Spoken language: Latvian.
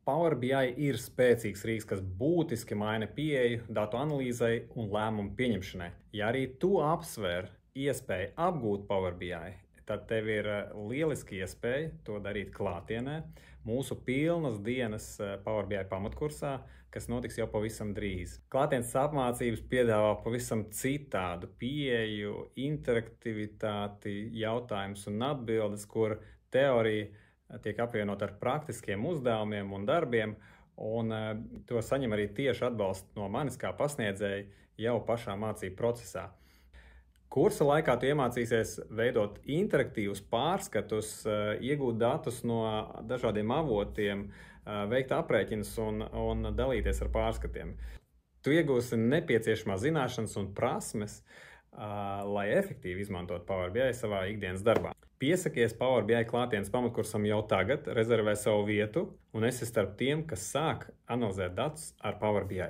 Power BI ir spēcīgs rīks, kas būtiski maina pieeju datu analīzei un lēmumu pieņemšanai. Ja arī tu apsver iespēju apgūt Power BI, tad tev ir lieliski iespēja to darīt klātienē mūsu pilnas dienas Power BI pamatkursā, kas notiks jau pavisam drīz. Klātienes apmācības piedāvā pavisam citādu pieeju, interaktivitāti, jautājumus un atbildes, kur teorija tiek apvienot ar praktiskiem uzdevumiem un darbiem, un to saņem arī tieši atbalstu no manis kā pasniedzēja jau pašā mācību procesā. Kursa laikā tu iemācīsies veidot interaktīvus pārskatus, iegūt datus no dažādiem avotiem, veikt aprēķinus un dalīties ar pārskatiem. Tu iegūsi nepieciešamās zināšanas un prasmes, lai efektīvi izmantot Power BI savā ikdienas darbā. Piesakies Power BI klātienes pamatkursam jau tagad, rezervē savu vietu un esi starp tiem, kas sāk analizēt datus ar Power BI.